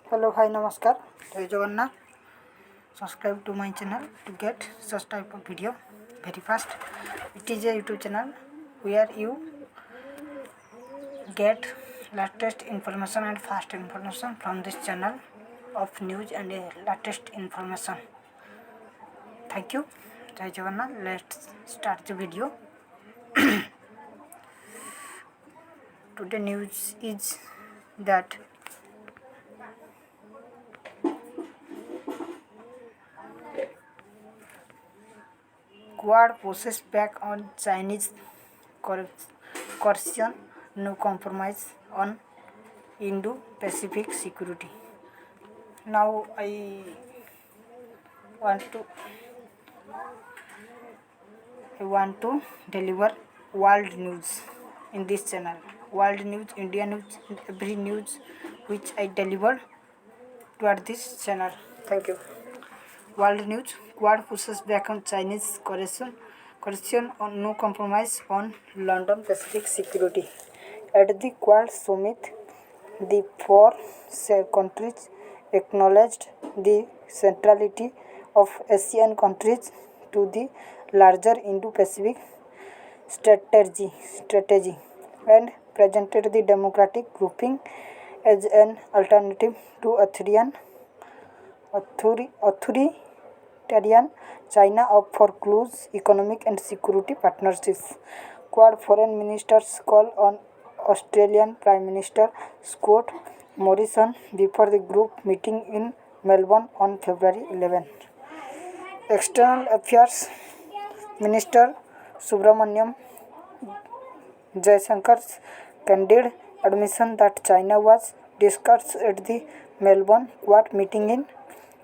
Hello, hi, namaskar. Jai Jagannath. Subscribe to my channel to get such type of video very fast. It is a YouTube channel where you get latest information and fast information from this channel of news and latest information. Thank you. Jai Jagannath. Let's start the video. Today news is that Quad pushes back on Chinese coercion, no compromise on Indo-Pacific security. Now I want to deliver world news in this channel. World news, India news, every news which I deliver toward this channel. Thank you. World news: Quad pushes back on Chinese coercion on no compromise on London Pacific security. At the Quad summit, the four countries acknowledged the centrality of ASEAN countries to the larger Indo-Pacific strategy and presented the democratic grouping as an alternative to authoritarian China up for close economic and security partnerships. Quad foreign ministers call on Australian Prime Minister Scott Morrison before the group meeting in Melbourne on February 11. External Affairs Minister Subramaniam Jaishankar's candid admission that China was discussed at the Melbourne Quad meeting in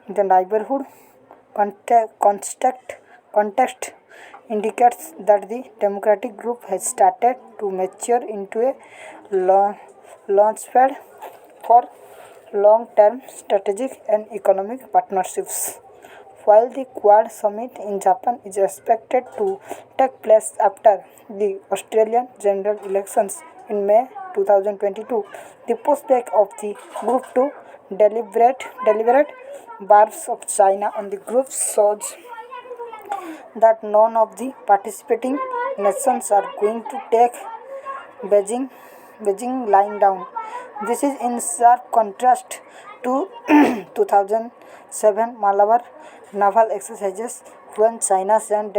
the neighborhood context indicates that the democratic group has started to mature into a launchpad for long-term strategic and economic partnerships. While the Quad summit in Japan is expected to take place after the Australian general elections in May 2022, the pushback of the group to deliberate barbs of China on the group shows that none of the participating nations are going to take Beijing lying down. This is in sharp contrast to 2007 Malabar naval exercises when China sent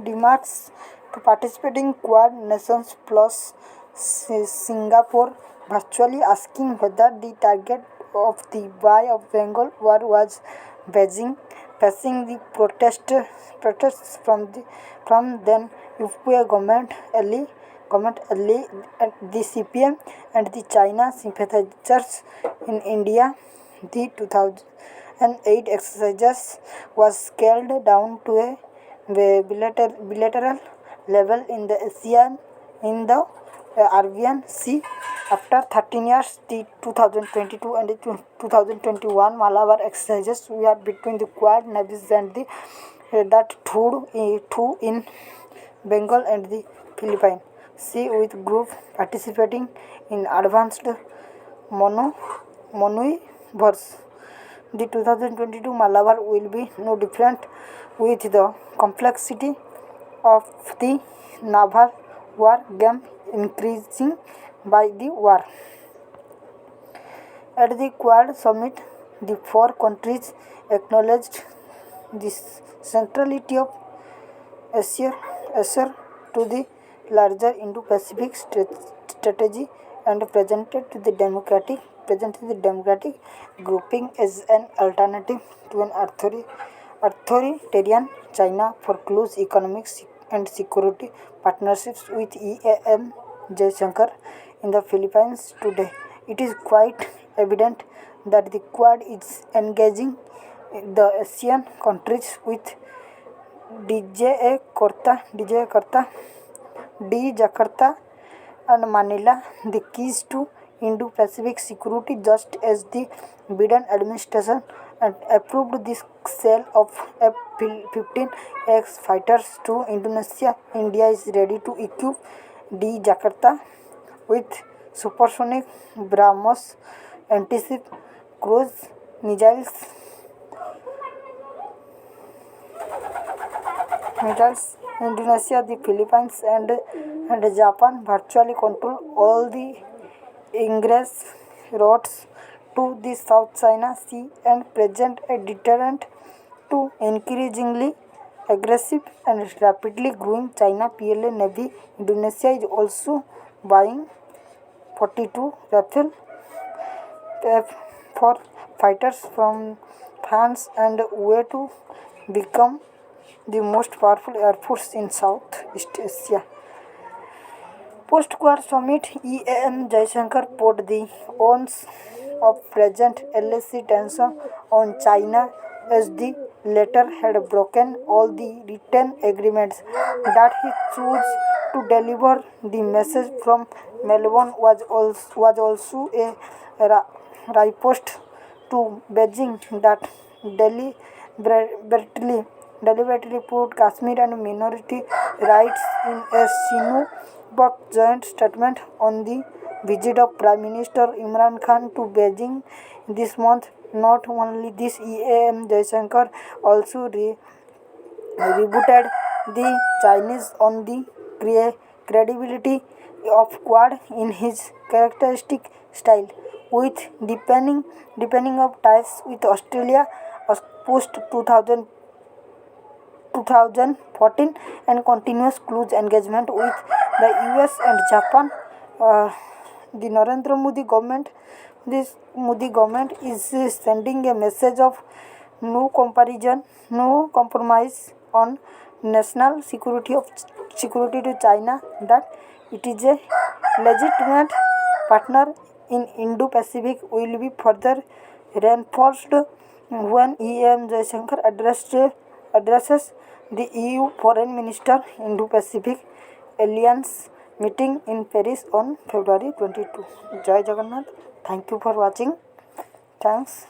demarks to participating Quad nations plus Singapore, virtually asking whether the target of the Bay of Bengal war was Beijing, facing the protests from then UPA government early the CPM and the China sympathizers in India. The 2008 exercises was scaled down to a bilateral level in the Arabian Sea. After 13 years, the 2022 and the 2021 Malabar exercises were between the Quad navies and that two in Bengal and the Philippines Sea, with group participating in advanced maneuvers. The 2022 Malabar will be no different, with the complexity of the naval war game increasing by the war. At the Quad summit, the four countries acknowledged the centrality of Asia to the larger Indo-Pacific strategy and presented the democratic grouping as an alternative to an authoritarian China for close economic and security partnerships with EAM Jaishankar in the Philippines today. It is quite evident that the Quad is engaging the ASEAN countries with Jakarta and Manila, the keys to Indo-Pacific security, just as the Biden administration approved the sale of F-15X fighters to Indonesia. India is ready to equip the Jakarta with supersonic BrahMos anti-ship cruise missiles. Indonesia, the Philippines, and Japan virtually control all the ingress routes to the South China Sea and present a deterrent to increasingly aggressive and rapidly growing China PLA Navy. Indonesia is also buying 42 Rafale for fighters from France and way to become the most powerful air force in Southeast Asia. Post-Quad Summit, EAM Jaishankar put the ons of present LAC tension on China as the latter had broken all the written agreements that he chose to deliver. The message from Melbourne was also a riposte to Beijing that deliberately put Kashmir and minority rights in a Sino-Pak joint statement on the visit of Prime Minister Imran Khan to Beijing this month. Not only this, EAM Jaishankar also rebutted the Chinese on the credibility of Quad in his characteristic style, with deepening of ties with Australia post 2014 and continuous close engagement with the US and Japan. The Narendra Modi government, this Modi government is sending a message of no comparison, no compromise on national security to China, that it is a legitimate partner in Indo-Pacific will be further reinforced when EM Jaishankar addresses the EU Foreign Minister Indo-Pacific Alliance meeting in Paris on February 22. Jai Jagannath. Thank you for watching. Thanks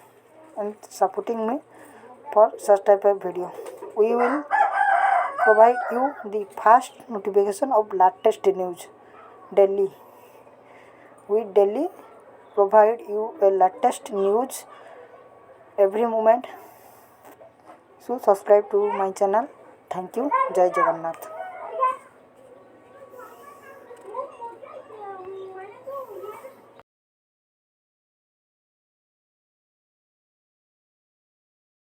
and supporting me for such type of video. We will provide you the fast notification of latest news daily. We daily provide you a latest news every moment. So subscribe to my channel. Thank you. Jai Jagannath.